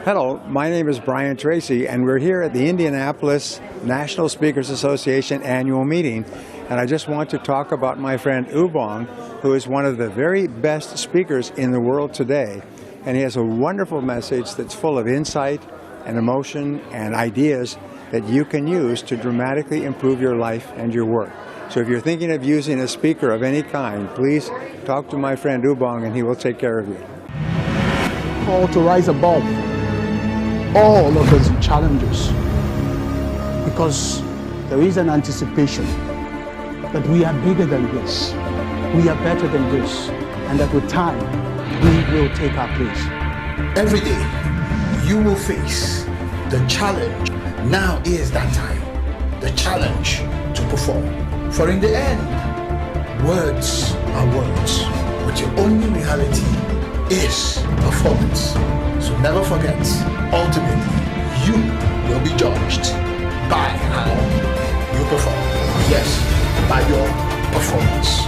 Hello, my name is Brian Tracy, and we're here at the Indianapolis National Speakers Association annual meeting. And I just want to talk about my friend Ubong, who is one of the very best speakers in the world today. And he has a wonderful message that's full of insight and emotion and ideas that you can use to dramatically improve your life and your work. So if you're thinking of using a speaker of any kind, please talk to my friend Ubong and he will take care of you. Call to rise above all of those challenges, because there is an anticipation that we are bigger than this, we are better than this, and that with time we will take our place. Every day you will face the challenge. Now is that time, the challenge to perform. For in the end, words are words, but your only reality is performance. So never forget, ultimately, you will be judged by how you perform. Yes, by your performance.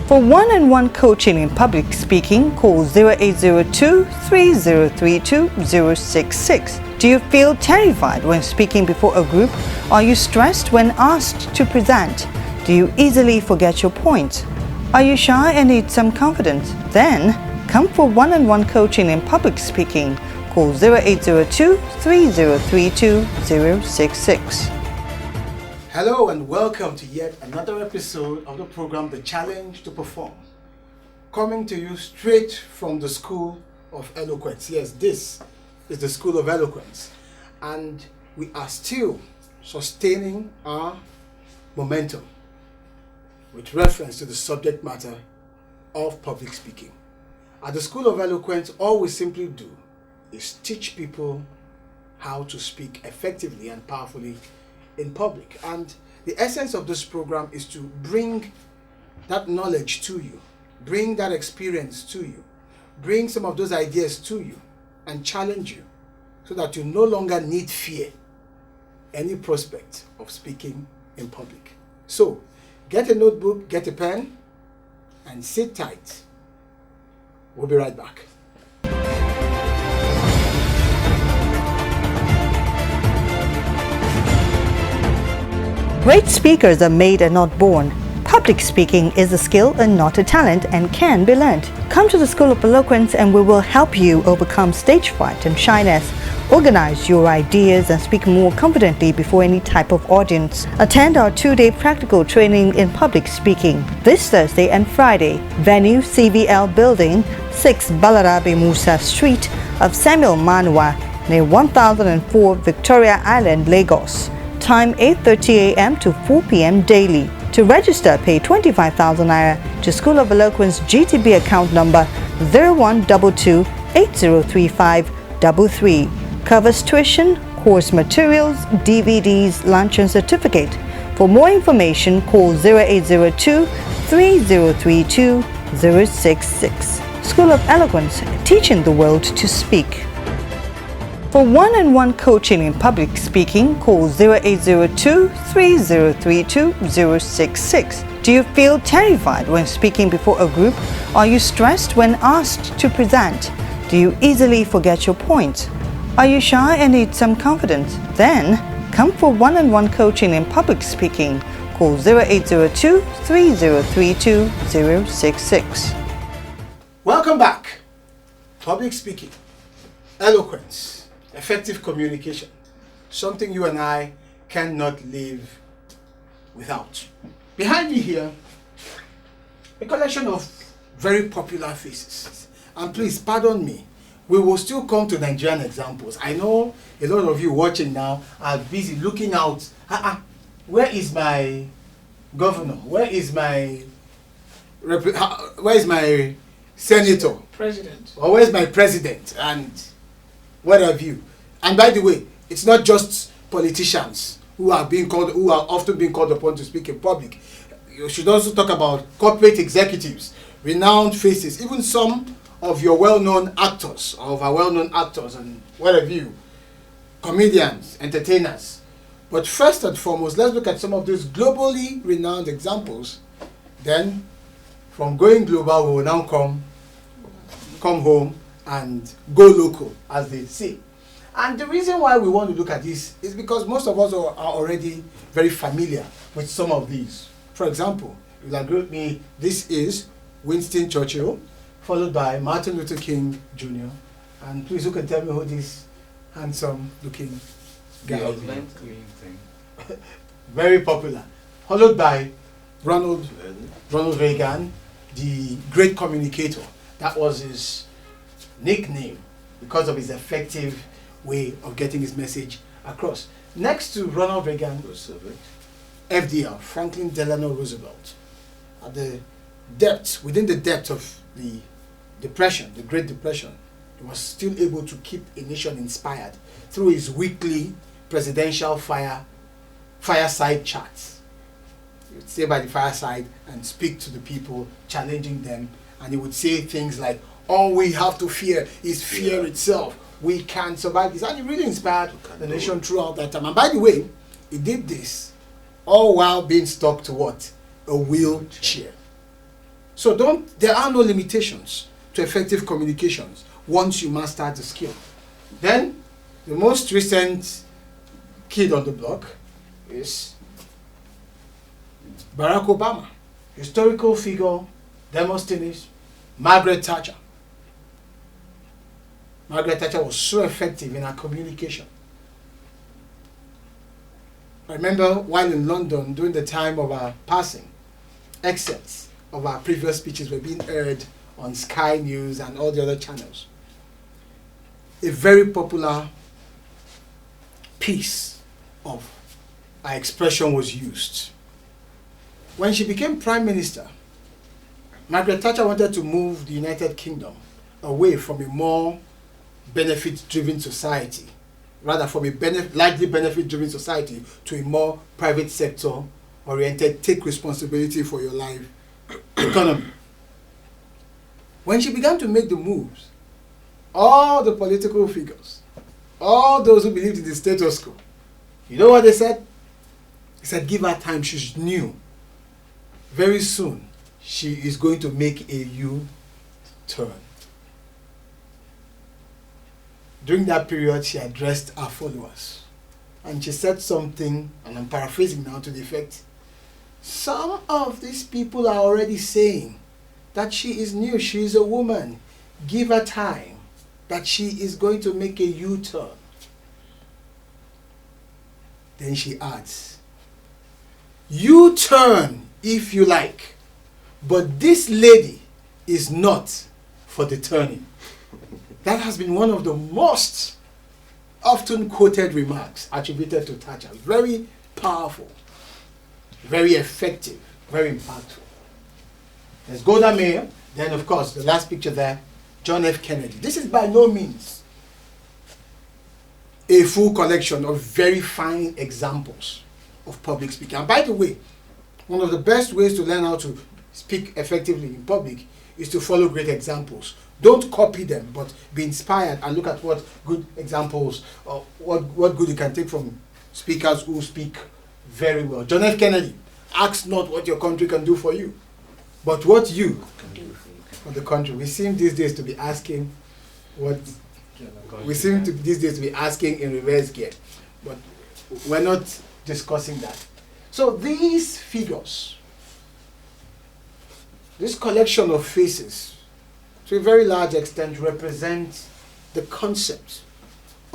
For one-on-one coaching in public speaking, call 0802-3032-066. Do you feel terrified when speaking before a group? Are you stressed when asked to present? Do you easily forget your point? Are you shy and need some confidence? Then come for one-on-one coaching in public speaking. Call 0802-3032-066. Hello and welcome to yet another episode of the program The Challenge to Perform. Coming to you straight from the School of Eloquence. Yes, this is the School of Eloquence. And we are still sustaining our momentum with reference to the subject matter of public speaking. At the School of Eloquence, all we simply do is teach people how to speak effectively and powerfully in public. And the essence of this program is to bring that knowledge to you, bring that experience to you, bring some of those ideas to you and challenge you so that you no longer need fear any prospect of speaking in public. So, get a notebook, get a pen, and sit tight. We'll be right back. Great speakers are made and not born. Public speaking is a skill and not a talent and can be learned. Come to the School of Eloquence and we will help you overcome stage fright and shyness, organize your ideas and speak more confidently before any type of audience. Attend our 2-day practical training in public speaking this Thursday and Friday. Venue CVL Building, 6 Balarabe Musa Street of Samuel Manua, near 1004 Victoria Island, Lagos. Time 8:30 a.m. to 4 p.m. daily. To register, pay 25,000 naira to School of Eloquence GTB account number 0122-803533. Covers tuition, course materials, DVDs, lunch and certificate. For more information, call 0802-3032-066. School of Eloquence, teaching the world to speak. For one-on-one coaching in public speaking, call 0802-3032-066. Do you feel terrified when speaking before a group? Are you stressed when asked to present? Do you easily forget your point? Are you shy and need some confidence? Then come for one-on-one coaching in public speaking. Call 0802-3032-066. Welcome back. Public speaking, eloquence, effective communication, something you and I cannot live without. Behind me here, a collection of very popular faces. And please pardon me, we will still come to Nigerian examples. I know a lot of you watching now are busy looking out. Where is my governor? Where is my senator? President. Or where's my president? And what have you? And by the way, it's not just politicians who are often being called upon to speak in public. You should also talk about corporate executives, renowned faces, even some of your well-known actors, of our well-known actors and what have you, comedians, entertainers. But first and foremost, let's look at some of those globally renowned examples. Then from going global, we will now come home and go local, as they say. And the reason why we want to look at this is because most of us are already very familiar with some of these. For example, you'll agree with me, this is Winston Churchill, followed by Martin Luther King Jr. And please, who can tell me who this handsome looking guy is? Very popular. Followed by Ronald Reagan, the great communicator. That was his nickname because of his effective way of getting his message across. Next to Ronald Reagan, FDR, Franklin Delano Roosevelt. At the depth, within the depth of the Depression, the Great Depression, he was still able to keep a nation inspired through his weekly presidential fireside chats. He would stay by the fireside and speak to the people, challenging them, and he would say things like, all we have to fear is fear itself. We can survive this. And he really inspired the nation throughout that time. And by the way, he did this all while being stuck to what? A wheelchair. So there are no limitations to effective communications once you master the skill. Then, the most recent kid on the block is Barack Obama, historical figure, Demosthenes, Margaret Thatcher. Margaret Thatcher was so effective in her communication. I remember while in London during the time of our passing, excerpts of our previous speeches were being aired on Sky News and all the other channels. A very popular piece of our expression was used. When she became Prime Minister, Margaret Thatcher wanted to move the United Kingdom away from a more benefit-driven society, rather from a largely benefit-driven society to a more private sector-oriented, take responsibility for your life economy. When she began to make the moves, all the political figures, all those who believed in the status quo, you know what they said? They said, give her time, she's new. Very soon, she is going to make a U-turn. During that period, she addressed her followers. And she said something, and I'm paraphrasing now to the effect, some of these people are already saying that she is new, she is a woman. Give her time, that she is going to make a U-turn. Then she adds, U-turn if you like, but this lady is not for the turning. That has been one of the most often quoted remarks attributed to Thatcher. Very powerful, very effective, very impactful. There's Golda Meir, then of course the last picture there, John F. Kennedy. This is by no means a full collection of very fine examples of public speaking. And by the way, one of the best ways to learn how to speak effectively in public is to follow great examples. Don't copy them, but be inspired and look at what good examples or what good you can take from speakers who speak very well. John F. Kennedy, ask not what your country can do for you, but what you can do for the country. We seem these days to be asking what these days to be asking in reverse gear, but we're not discussing that. So these figures, this collection of faces, to a very large extent represent the concept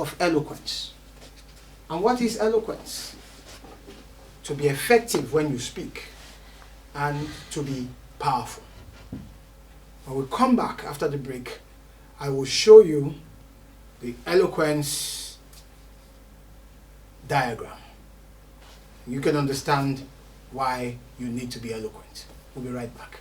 of eloquence. And what is eloquence? To be effective when you speak and to be powerful. When we come back after the break, I will show you the eloquence diagram. You can understand why you need to be eloquent. We'll be right back.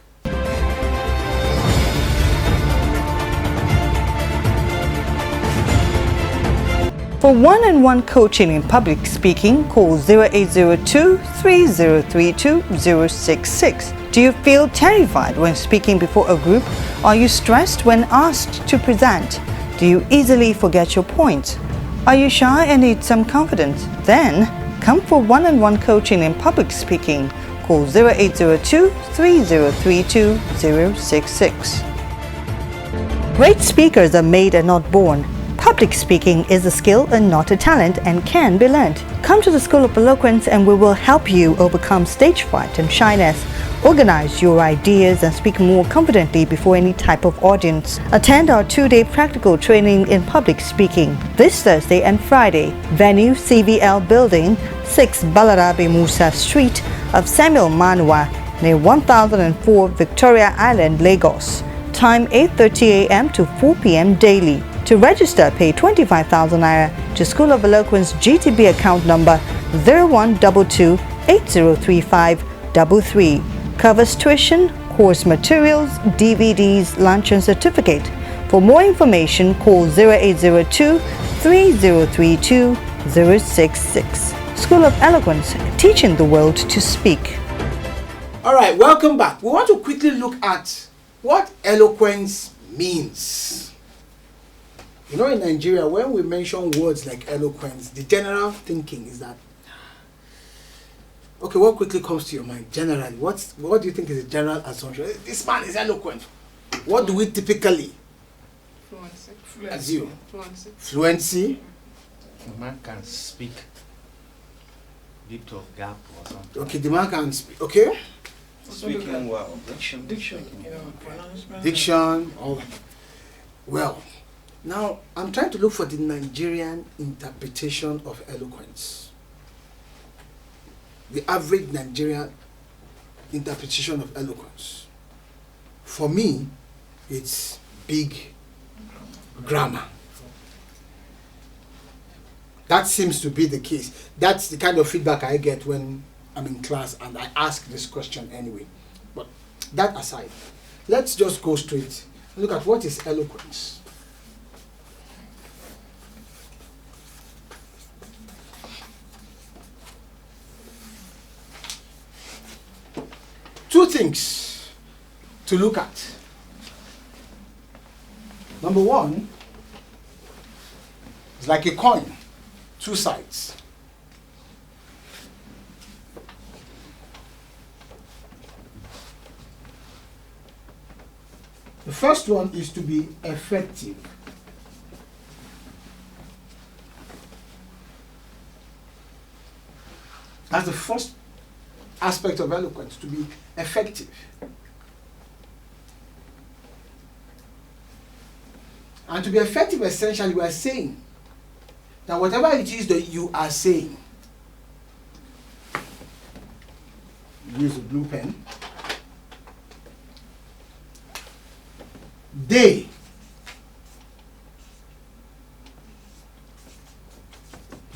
For one-on-one coaching in public speaking, call 0802-3032-066. Do you feel terrified when speaking before a group? Are you stressed when asked to present? Do you easily forget your point? Are you shy and need some confidence? Then, come for one-on-one coaching in public speaking. call 0802-3032-066. Great speakers are made and not born. Public speaking is a skill and not a talent and can be learned. Come to the School of Eloquence and we will help you overcome stage fright and shyness. Organize your ideas and speak more confidently before any type of audience. Attend our 2-day practical training in public speaking this Thursday and Friday. Venue CVL Building, 6 Balarabe Musa Street of Samuel Manua, near 1004 Victoria Island, Lagos. Time 8:30 a.m. to 4 p.m. daily. To register, pay 25,000 naira to School of Eloquence GTB account number 0122-803533. Covers tuition, course materials, DVDs, lunch and certificate. For more information, call 0802-3032-066. School of Eloquence, teaching the world to speak. All right, welcome back. We want to quickly look at what eloquence means. You know, in Nigeria, when we mention words like eloquence, the general thinking is that, okay, what quickly comes to your mind generally? What do you think is the general assumption? This man is eloquent. What do we typically assume? Fluency. A man can speak bit of gap or something. Okay, the man can speak. Okay. Speaking well. Diction. All that. Well, now I'm trying to look for the Nigerian interpretation of eloquence. The average Nigerian interpretation of eloquence. For me, it's big grammar. That seems to be the case. That's the kind of feedback I get when I'm in class and I ask this question anyway. But that aside, let's just go straight. Look at what is eloquence. Two things to look at. Number one, it's like a coin, two sides. The first one is to be effective. That's the first aspect of eloquence, to be effective. And to be effective, essentially, we are saying that whatever it is that you are saying, use a blue pen, they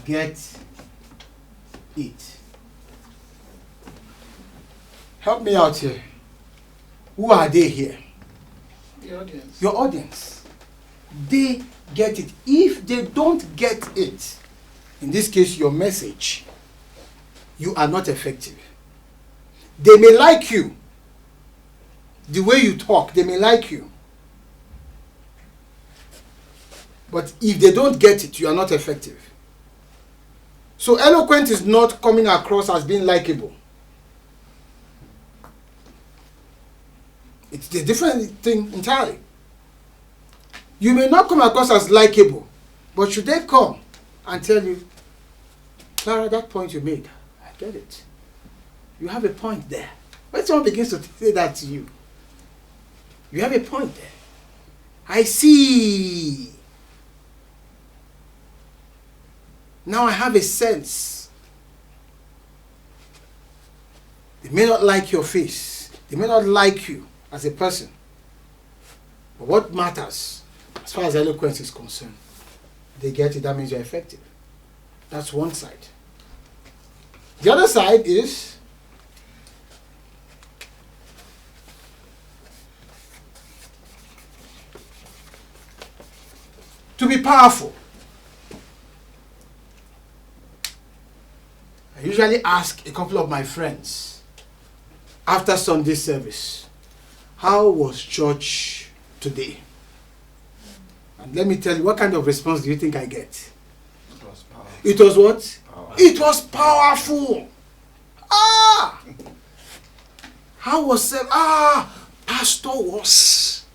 get it. Help me out here. Who are they here? The audience. Your audience. They get it. If they don't get it, in this case your message, you are not effective. They may like you. The way you talk, they may like you. But if they don't get it, you are not effective. So eloquent is not coming across as being likable. It's a different thing entirely. You may not come across as likable, but should they come and tell you, Clara, that point you made, I get it. You have a point there. When someone begins to say that to you, you have a point there. I see. Now I have a sense. They may not like your face. They may not like you as a person. But what matters, as far as eloquence is concerned, they get it, that means you're effective. That's one side. The other side is to be powerful. I usually ask a couple of my friends after Sunday service, how was church today? And let me tell you, what kind of response do you think I get? It was powerful. It was what? Powerful. It was powerful. Ah! How was said, pastor was.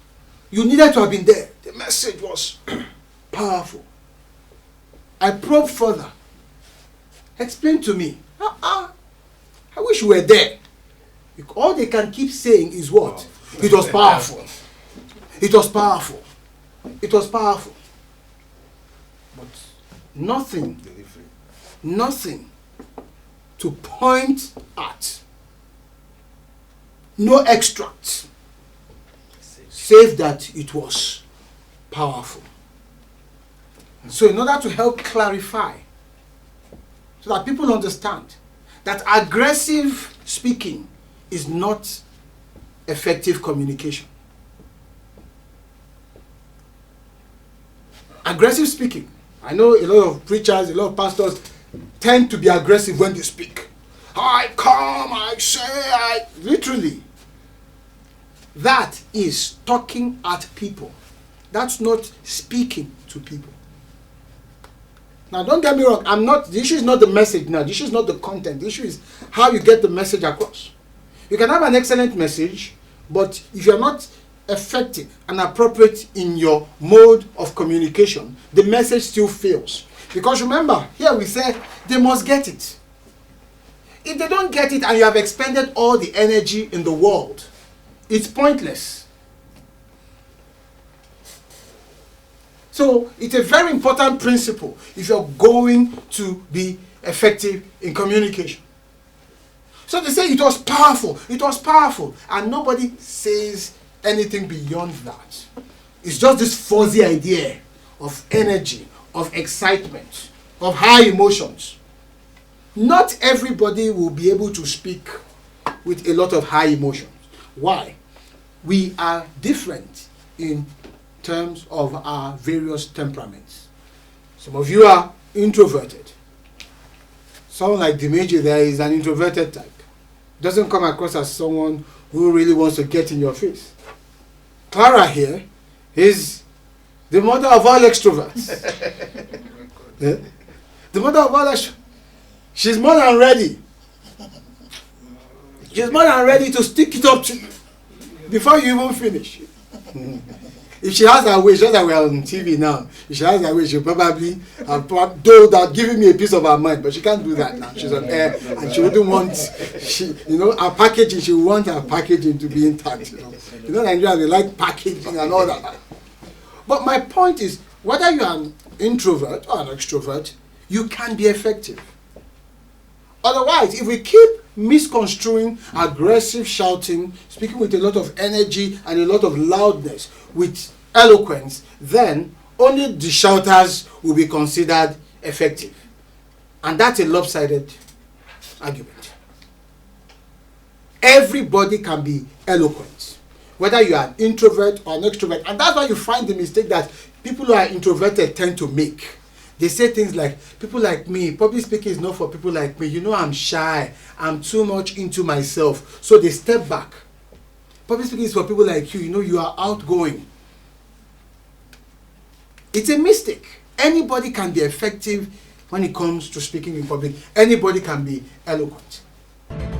You needed to have been there. The message was powerful. I probed further. Explain to me. I wish you were there. All they can keep saying is what? It was powerful. It was powerful. It was powerful. But nothing to point at. No extract. Save that it was powerful. And so in order to help clarify, so that people understand that aggressive speaking is not effective communication. Aggressive speaking. I know a lot of preachers, a lot of pastors tend to be aggressive when they speak. I come, I say, literally. That is talking at people. That's not speaking to people. Now, don't get me wrong. The issue is not the message now. The issue is not the content. The issue is how you get the message across. You can have an excellent message, but if you're not effective and appropriate in your mode of communication, the message still fails. Because remember, here we said they must get it. If they don't get it and you have expended all the energy in the world, it's pointless. So it's a very important principle if you're going to be effective in communication. So they say it was powerful, and nobody says anything beyond that. It's just this fuzzy idea of energy, of excitement, of high emotions. Not everybody will be able to speak with a lot of high emotions. Why? We are different in terms of our various temperaments. Some of you are introverted. Someone like Dimeji there is an introverted type. Doesn't come across as someone who really wants to get in your face. Clara here is the mother of all extroverts. Yeah? The mother of all extroverts. She's more than ready. She's more than ready to stick it up to you before you even finish. If she has her way, just like we're on TV now, if she has her way, she'll probably have told that, giving me a piece of her mind, but she can't do that now. She's on air, and she wouldn't want, her packaging, she would want her packaging to be intact. Nigeria, they like packaging and all that. But my point is, whether you're an introvert or an extrovert, you can be effective. Otherwise, if we keep misconstruing aggressive shouting, speaking with a lot of energy and a lot of loudness with eloquence, then only the shouters will be considered effective. And that's a lopsided argument. Everybody can be eloquent, whether you are an introvert or an extrovert. And that's why you find the mistake that people who are introverted tend to make. They say things like, people like me, public speaking is not for people like me. I'm shy. I'm too much into myself. So they step back. Public speaking is for people like you. You are outgoing. It's a mistake. Anybody can be effective when it comes to speaking in public. Anybody can be eloquent.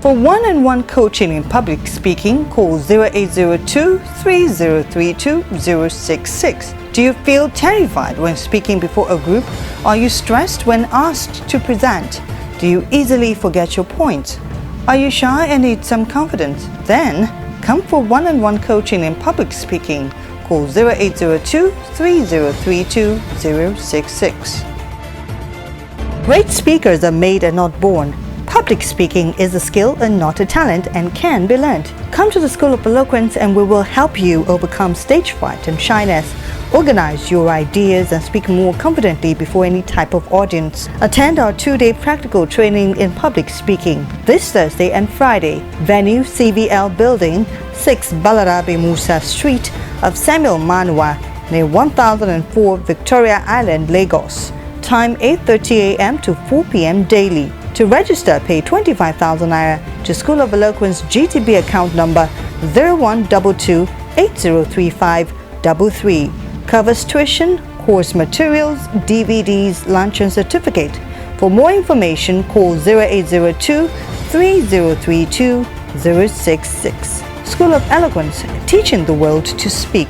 For one-on-one coaching in public speaking, call 0802-3032-066. Do you feel terrified when speaking before a group? Are you stressed when asked to present? Do you easily forget your point? Are you shy and need some confidence? Then, come for one-on-one coaching in public speaking. Call 0802-3032-066. Great speakers are made and not born. Public speaking is a skill and not a talent and can be learned. Come to the School of Eloquence and we will help you overcome stage fright and shyness. Organize your ideas and speak more confidently before any type of audience. Attend our 2-day practical training in public speaking this Thursday and Friday. Venue CVL Building, 6 Balarabe Musa Street of Samuel Manua, near 1004 Victoria Island, Lagos. Time 8:30 a.m. to 4 p.m. daily. To register, pay 25,000 naira to School of Eloquence GTB account number 0122-803533. Covers tuition, course materials, DVDs, lunch and certificate. For more information, call 0802-3032-066. 066. School of Eloquence, teaching the world to speak.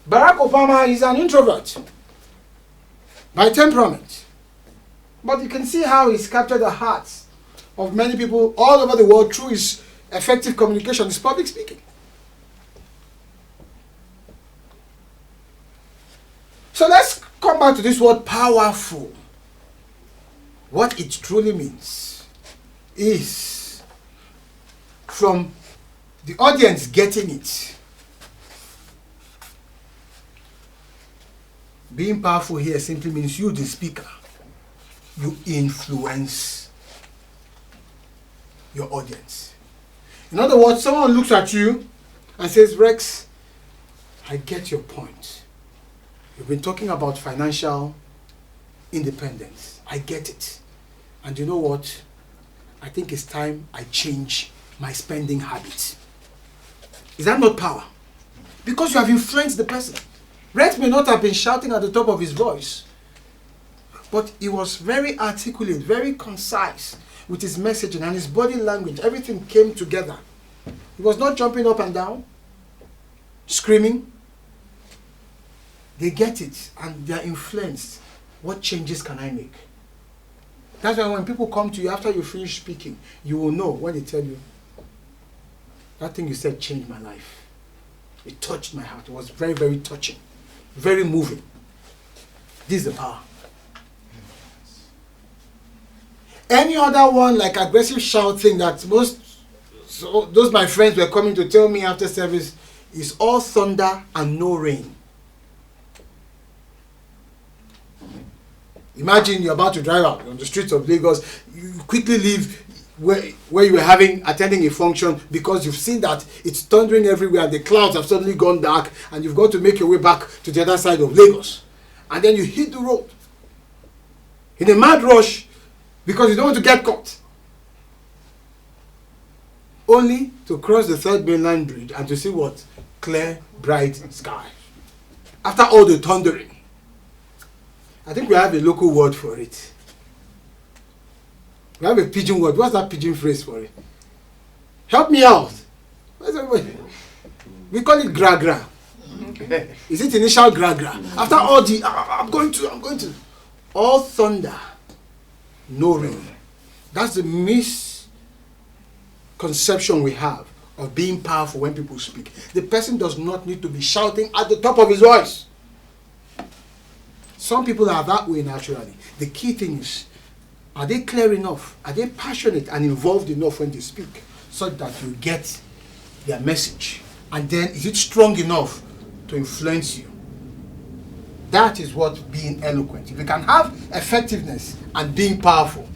Barack Obama is an introvert by temperament. But you can see how he's captured the hearts of many people all over the world through his effective communication, his public speaking. So let's come back to this word powerful. What it truly means is from the audience getting it. Being powerful here simply means you, the speaker, you influence your audience. In other words, someone looks at you and says, Rex, I get your point. You've been talking about financial independence. I get it. And you know what? I think it's time I change my spending habits. Is that not power? Because you have influenced the person. Rex may not have been shouting at the top of his voice, but he was very articulate, very concise with his messaging and his body language. Everything came together. He was not jumping up and down, screaming. They get it and they are influenced. What changes can I make? That's why when people come to you after you finish speaking, you will know when they tell you, that thing you said changed my life. It touched my heart. It was very, very touching. Very moving. This is the power. Any other one like aggressive shouting that those my friends were coming to tell me after service is all thunder and no rain. Imagine you're about to drive out on the streets of Lagos, you quickly leave where you were attending a function because you've seen that it's thundering everywhere and the clouds have suddenly gone dark and you've got to make your way back to the other side of Lagos. And then you hit the road in a mad rush because you don't want to get caught. Only to cross the third mainland bridge and to see what? Clear, bright sky. After all the thundering. I think we have a local word for it. We have a pidgin word. What's that pidgin phrase for it? Help me out. We call it gra-gra. Is it initial gra-gra? After all the, I'm going to. All thunder, no rain. That's the misconception we have of being powerful when people speak. The person does not need to be shouting at the top of his voice. Some people are that way naturally. The key thing is, are they clear enough? Are they passionate and involved enough when they speak so that you get their message? And then is it strong enough to influence you? That is what being eloquent. If you can have effectiveness and being powerful,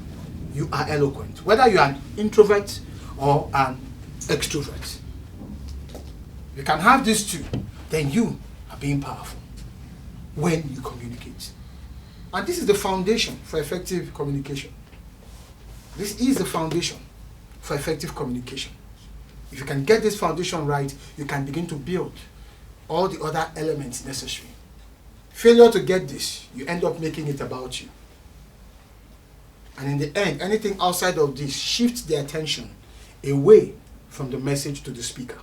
you are eloquent. Whether you are an introvert or an extrovert. You can have these two, then you are being powerful when you communicate. And this is the foundation for effective communication. This is the foundation for effective communication. If you can get this foundation right, you can begin to build all the other elements necessary. Failure to get this, you end up making it about you. And in the end, anything outside of this shifts the attention away from the message to the speaker.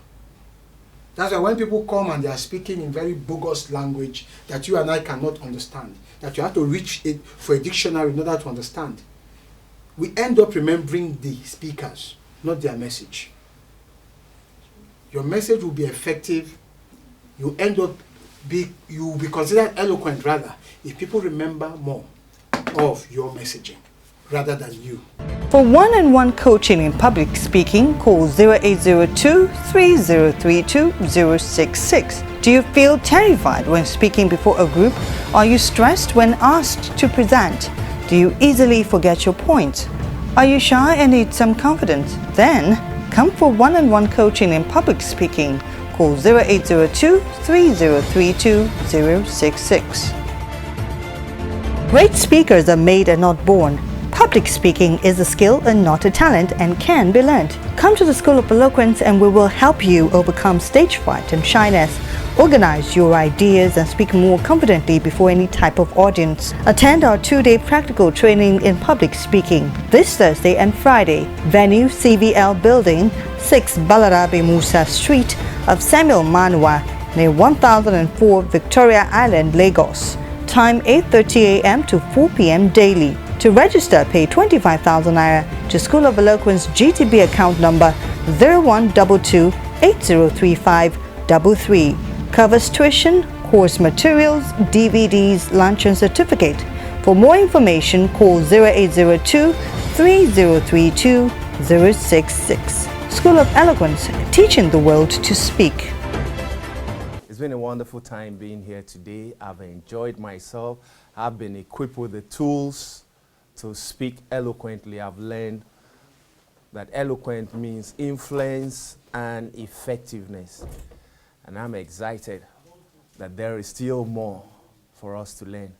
That's why when people come and they are speaking in very bogus language that you and I cannot understand, that you have to reach it for a dictionary in order to understand, we end up remembering the speakers, not their message. Your message will be effective. You will be considered eloquent rather if people remember more of your messaging rather than you. For one-on-one coaching in public speaking, call 0802-3032-066. Do you feel terrified when speaking before a group? Are you stressed when asked to present? Do you easily forget your point? Are you shy and need some confidence? Then, come for one-on-one coaching in public speaking. Call 0802-3032-066. Great speakers are made and not born. Public speaking is a skill and not a talent and can be learned. Come to the School of Eloquence and we will help you overcome stage fright and shyness, organize your ideas and speak more confidently before any type of audience. Attend our 2-day practical training in public speaking this Thursday and Friday. Venue CVL Building, 6 Balarabe Musa Street of Samuel Manua, near 1004 Victoria Island, Lagos. Time 8:30 a.m. to 4 p.m. daily. To register, pay 25,000 naira to School of Eloquence GTB account number 0122-803533. Covers tuition, course materials, DVDs, lunch and certificate. For more information, call 0802-3032-066. School of Eloquence, teaching the world to speak. It's been a wonderful time being here today. I've enjoyed myself. I've been equipped with the tools to speak eloquently. I've learned that eloquent means influence and effectiveness. And I'm excited that there is still more for us to learn.